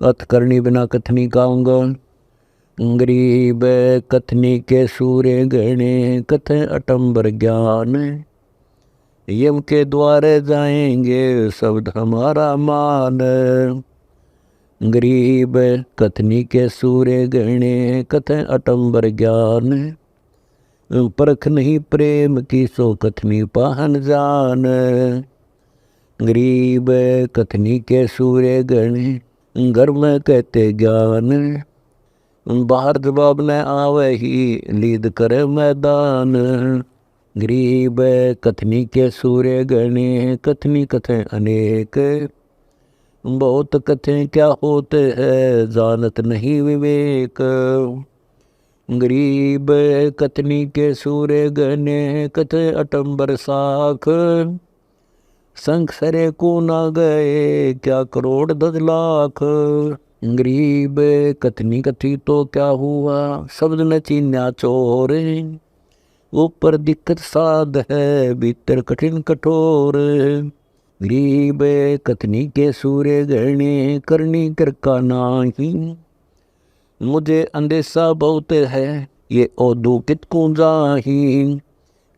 अथ करनी बिना कथनी काऊंगा। गरीब कथनी के सूर्य गणे कथ अटम्बर ज्ञान। यम के द्वारे जाएंगे शब्द हमारा मान। गरीब कथनी के सूर्य गणे कथ अटम्बर ज्ञान। परख नहीं प्रेम की सो कथनी पाहन जान। गरीब कथनी के सूर्य गण घर में कहते ज्ञान। बाहर जवाब न आवे ही लीद करे मैदान। गरीब कथनी के सूर्य गणे कथनी कथें अनेक। बहुत कथें क्या होते हैं जानत नहीं विवेक। गरीब कथनी के सूर्य गणे कथे अटम्बर साख। संख सरे को ना गए क्या करोड़ 10 लाख। गरीब कथनी कथी तो क्या हुआ शब्द न चीन्या चोर। ऊपर दिक्कत साध है भीतर कठिन कठोर। गरीब कथनी के सूर्य गणे करनी कर का नाही। मुझे अंदेशा बहुत है ये ओदू कित को जाही।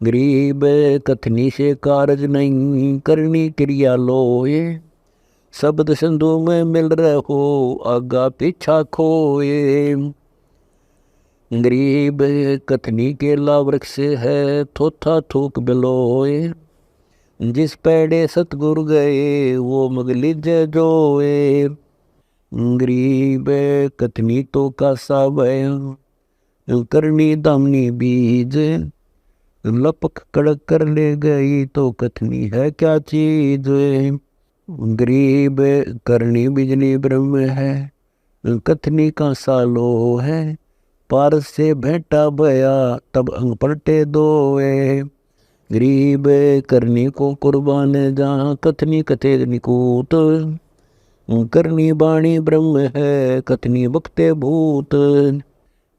गरीब कथनी से कारज नहीं करनी क्रिया लोए। शब्द सिंधु में मिल रहो आगा पीछा खोए। गरीब कथनी के ला वृक्ष है थोथा थूक बिलोए। जिस पेड़े सतगुरु गए वो मगली जोए। गरीब कथनी तो का सावय करनी दामनी बीज। लपक कड़क कर ले गई तो कथनी है क्या चीज। गरीब करनी बिजली ब्रह्म है कथनी का सालो है। पारस से भेंटा भया तब अंग पलटे दोए। गरीब करनी को कुर्बान जहाँ कथनी कथे निकूत। करनी बाणी ब्रह्म है कथनी बकते भूत।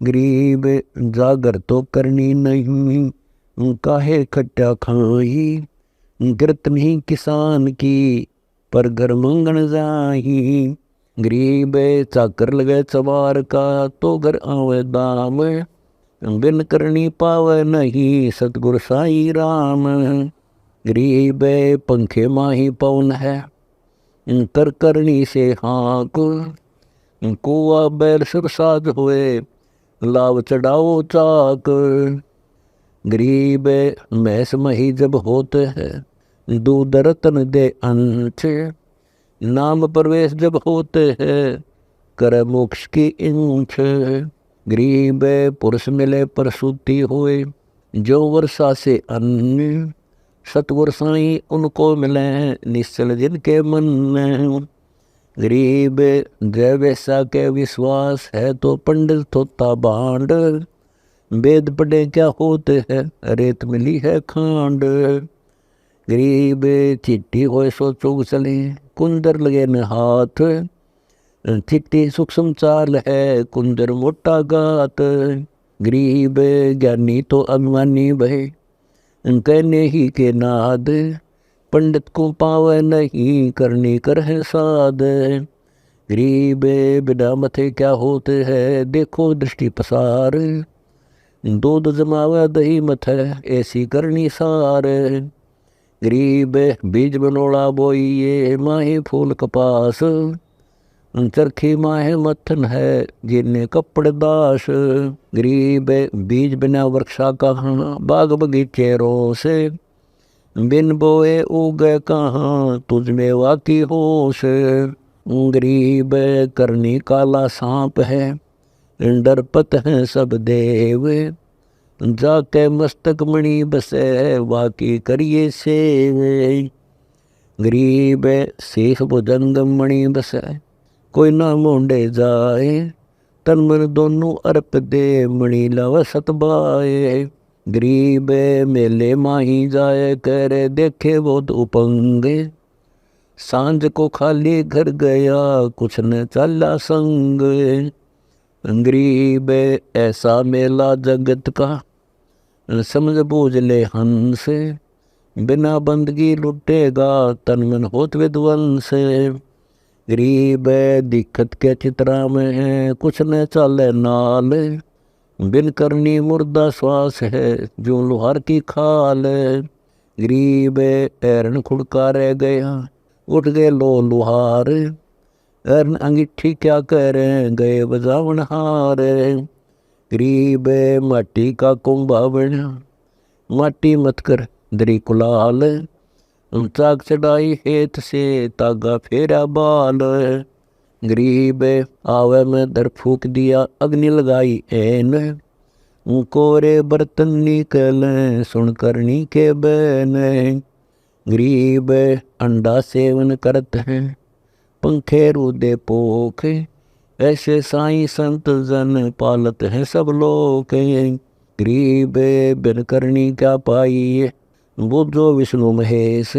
गरीब जागर तो करनी नहीं काहे खट्टा खाही। गिरत नहीं किसान की पर घर मंगन जाही। गरीब चाकर लगे चबार का तो घर आवे दाम। बिन करनी पावे नहीं सतगुर साई राम। गरीब पंखे माही पवन है कर करनी से हाँक। कुआ बैल सिर साज हुए लाभ चढ़ाओ चाक। गरीब मैस मही जब होते हैं दूध रतन दे अंश। नाम प्रवेश जब होते हैं कर मोक्ष की इंच। गरीब पुरुष मिले प्रसूति हुए जो वर्षा से अन्न। सतवर्षाई उनको मिले निश्चल जिनके मन में। गरीब जय वैसा के विश्वास है तो पंडित थोता बांड। वेद पढ़े क्या होते हैं रेत मिली है खांड। गरीब चिट्ठी होए सो चुग चले कुंदर लगे न हाथ। चिट्ठी सूक्ष्म चाल है कुंदर मोटा गात। गरीब ज्ञानी तो अभिमानी भय कहने ही के नाद। पंडित को पावे नहीं करनी कर है साध। गरीब बिना मथे क्या होते हैं देखो दृष्टि पसार। दूध जमावे दही मथे ऐसी करनी सार। गरीब बीज बनोड़ा बोइए माहे फूल कपास। चरखी माहे मथन है जिन्हें कपड़े दास। गरीब बीज बिना वर्षा कहाँ बाग बगीचे रोसे। बिन बोए उगे कहाँ तुझ में वाकी होश। गरीब करनी काला सांप है डरपत है सब देव। जाके मस्तक मणि बसे वाकी करिए सेव। गरीब शेष भुजंग मणि बसे कोई ना मोंडे जाए। तन मन दोनों अर्प दे मणि लव सतबाए। गरीब मेले माही जाए करे देखे बहुत उपंगे। सांझ को खाली घर गया कुछ न चला संग। गरीब ऐसा मेला जगत का समझ बूझ ले हंस। बिना बंदगी लुटेगा तन मन होत विध्वंस। गरीब दिक्कत के चित्रा में कुछ न चाले नाल, बिन करनी मुर्दा श्वास है जो लोहार की खाल। गरीब ऐरन खुड़का रह गया उठ गए लो लुहार, ऐरन अंगीठी क्या करें गए बजावन हार। गरीब माटी का कुंभा बना माटी मत कर दरी कुलाल, चाक चढ़ाई हेत से तागा फेरा बाल। गरीब आवे में दर फूक दिया अग्नि लगाई ऐन, कोरे बर्तन निकल सुन करनी के बैन। गरीब अंडा सेवन करते हैं पंखे रूदे पोख, ऐसे साईं संत जन पालत हैं सब लोग। गरीब बिन करनी क्या पाई बुद्धो विष्णु महेश,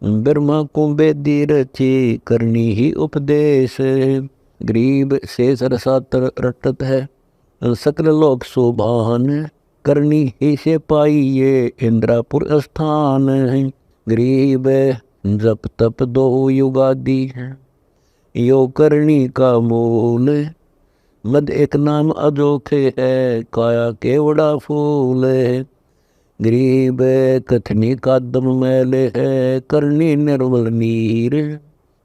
ब्रह्मा कुंभे दी रची करनी ही उपदेश। गरीब शेष रसातर रटत है सकल लोक शोभान, करनी ही से पाई ये इंद्रापुर स्थान। गरीब जप तप दो युगादि है यो करनी का मूल, मद एक नाम अजोखे है काया केवड़ा फूल। गरीब कथनी का दम मैले है करनी निर्मल नीर,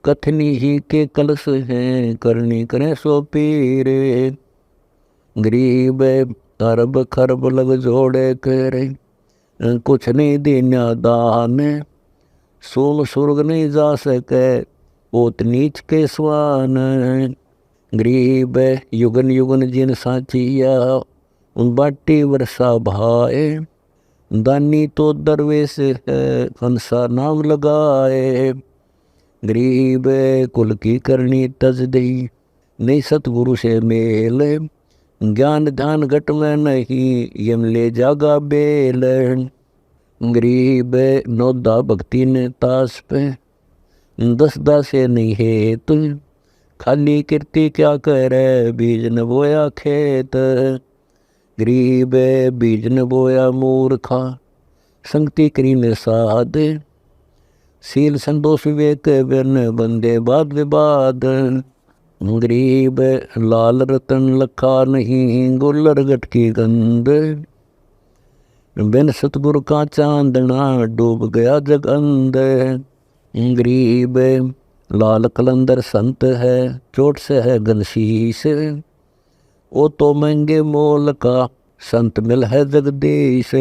कथनी ही के कलश हैं करनी करें सो पीर। गरीब अरब खरब लग जोड़े करे कुछ नहीं देना दान, सोम सुर्ग नहीं जा सके ओत नीच के स्वान। गरीब युगन युगन जिन साचिया बाटी वर्षा भाए, दानी तो दरवेश है हंसा नाम लगाए। गरीब कुल की करनी तज दई नहीं सतगुरु से मेल, ज्ञान ध्यान घट में नहीं यम ले जागा बेल। गरीब नौदा भक्ति ने तास पे दस दासे नहीं है तु, खाली कीर्ति क्या करे बीज न बोया खेत। गरीब बीज न बोया मूर्खा संगति करी ने साध, सील संतोष विवेक बिन बंदे वाद विवाद। गरीब लाल रतन लखा नहीं गुल्लर गट की गंध, बिन सतगुरु का चांदना डूब गया जग अंध। गरीब लाल कलंदर संत है चोट से है घनशीस, वो तो महंगे मोल का संत मिल है जगदीश।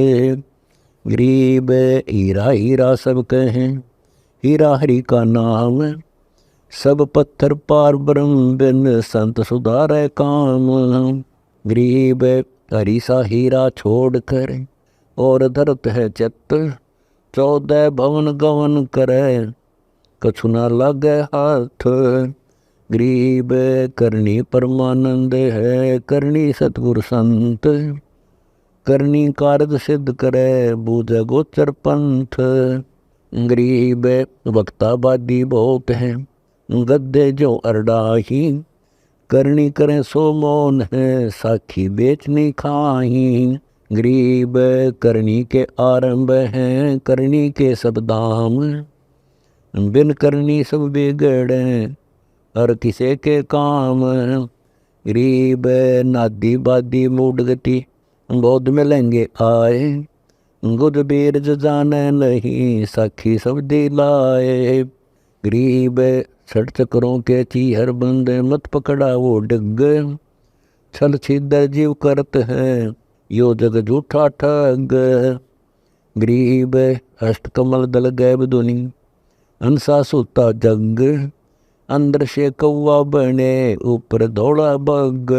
गरीब हीरा हीरा सब कहें हीरा हरि का नाम, सब पत्थर पार ब्रह्म बिन संत सुधारे काम। गरीब हरि सा हीरा छोड़ कर और धरत है चित्त, 14 भवन गवन करे कछु ना लागे हाथ। गरीब करनी परमानंद है करनी सतगुरु संत, करनी कारज सिद्ध करे बूझे गोचर पंथ। गरीब वक्ताबादी बहुत हैं गद्दे जो अरडाही, करनी करें सो मौन है साखी बेचनी खाही। गरीब करनी के आरंभ हैं करनी के सब दाम, बिन करनी सब बिगड़े हर किसे के काम। गरीब नादी बादी मूड गति बौद्ध मिलेंगे आए, गुद बीरज जाने नहीं साखी सब दिलाए। गरीब छठ चक्रों के चीहर बंदे मत पकड़ा वो डिग, छल छिदर जीव करत है यो जग झूठा ठग। गरीब अष्ट कमल दल गैब दुनी हंसा सूता जग, अंदर से कौवा बने ऊपर दौड़ा बग।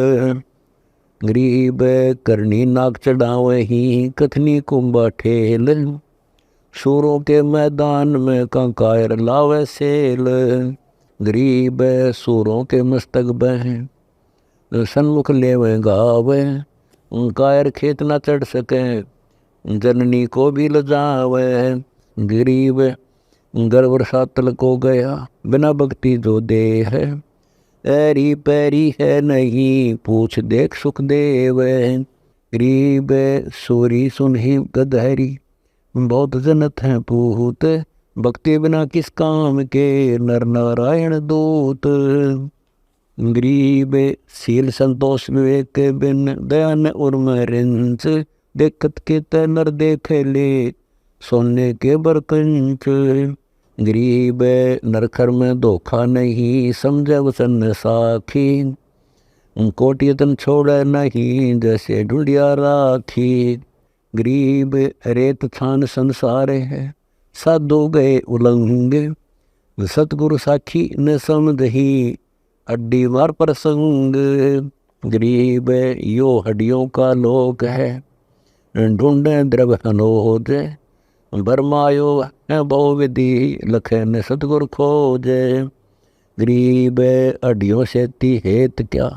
गरीब करनी नाक चढ़ावे ही कथनी कुंभा ठेल, सूरों के मैदान में कंकायर लावे सेल। गरीब सूरों के मस्तक बहें सन्मुख लेवे गावे, कायर खेत न चढ़ सके जननी को भी लजावे। गरीब गर्भ सातल को गया बिना भक्ति जो दे है, ऐरी पैरी है नहीं पूछ देख सुखदेव। गरीब सूरी सुनही गधहरी बहुत जनत हैं पूत, भक्ति बिना किस काम के, नर नारायण दूत। गरीब शील संतोष विवेक के बिन, दया न उर्म रिंच। देखत के तय नर देखे ले, सोने के बरकंच। गरीब नरखर में धोखा नहीं, समझे वचन साखी। कोटि यतन छोड़े नहीं, जैसे ढूंढिया राखी। गरीब रेत छान संसार है, साधु गए उलंग। सतगुरु साखी न समझही, अड्डी मार प्रसंग। गरीब यो हड्डियों का लोक है, ढूंढे द्रव अनोज। बरमायो है बहु विधि, लखे न सतगुरु खोजे। गरीब हड्डियों से ती हेत क्या,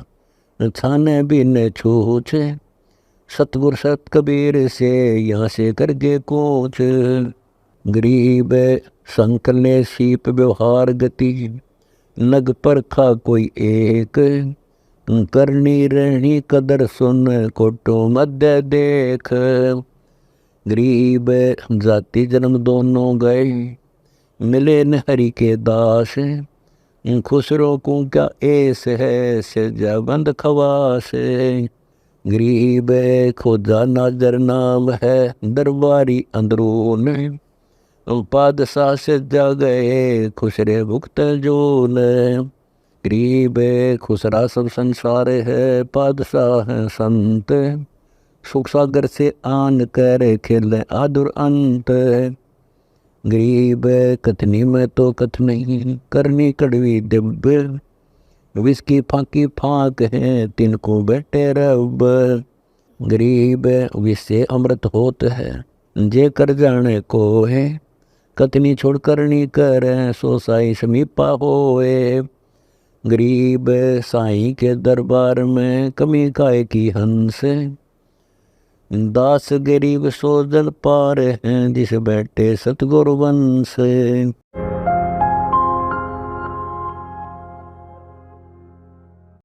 छाने भी न छूछे। सतगुर सत कबीर से, यहाँ से करके कोच। गरीब संकले सीप व्यवहार गति, नग परखा कोई एक। करनी रहनी कदर सुन, कोटो मध्य देख। गरीब जाति जन्म दोनों गए, मिले न हरि के दास। खुसरो को क्या ऐस है, सिरजा बंद खवास। गरीब खोजा नाजर नाम है, दरबारी अंदरून। पादशाह से जा गए, खुसरे भुक्त जोन। गरीब खुसरा सब संसार है, पादशाह है संत। सुख सागर से आन कर, खेल आदुर अंत। गरीब कथनी में तो कथ नहीं, करनी कड़वी दिव्य। विष की फांकी फांक है, तिनको बैठे रब। गरीब विष से अमृत होत है, जे कर जाने को है। कतनी छोड़ करनी कर, सो साई समीपा होए। गरीब साई के दरबार में, कमी काय की हंस। दास गरीब सो जल पार हैं, जिस बैठे सतगुरु वंश।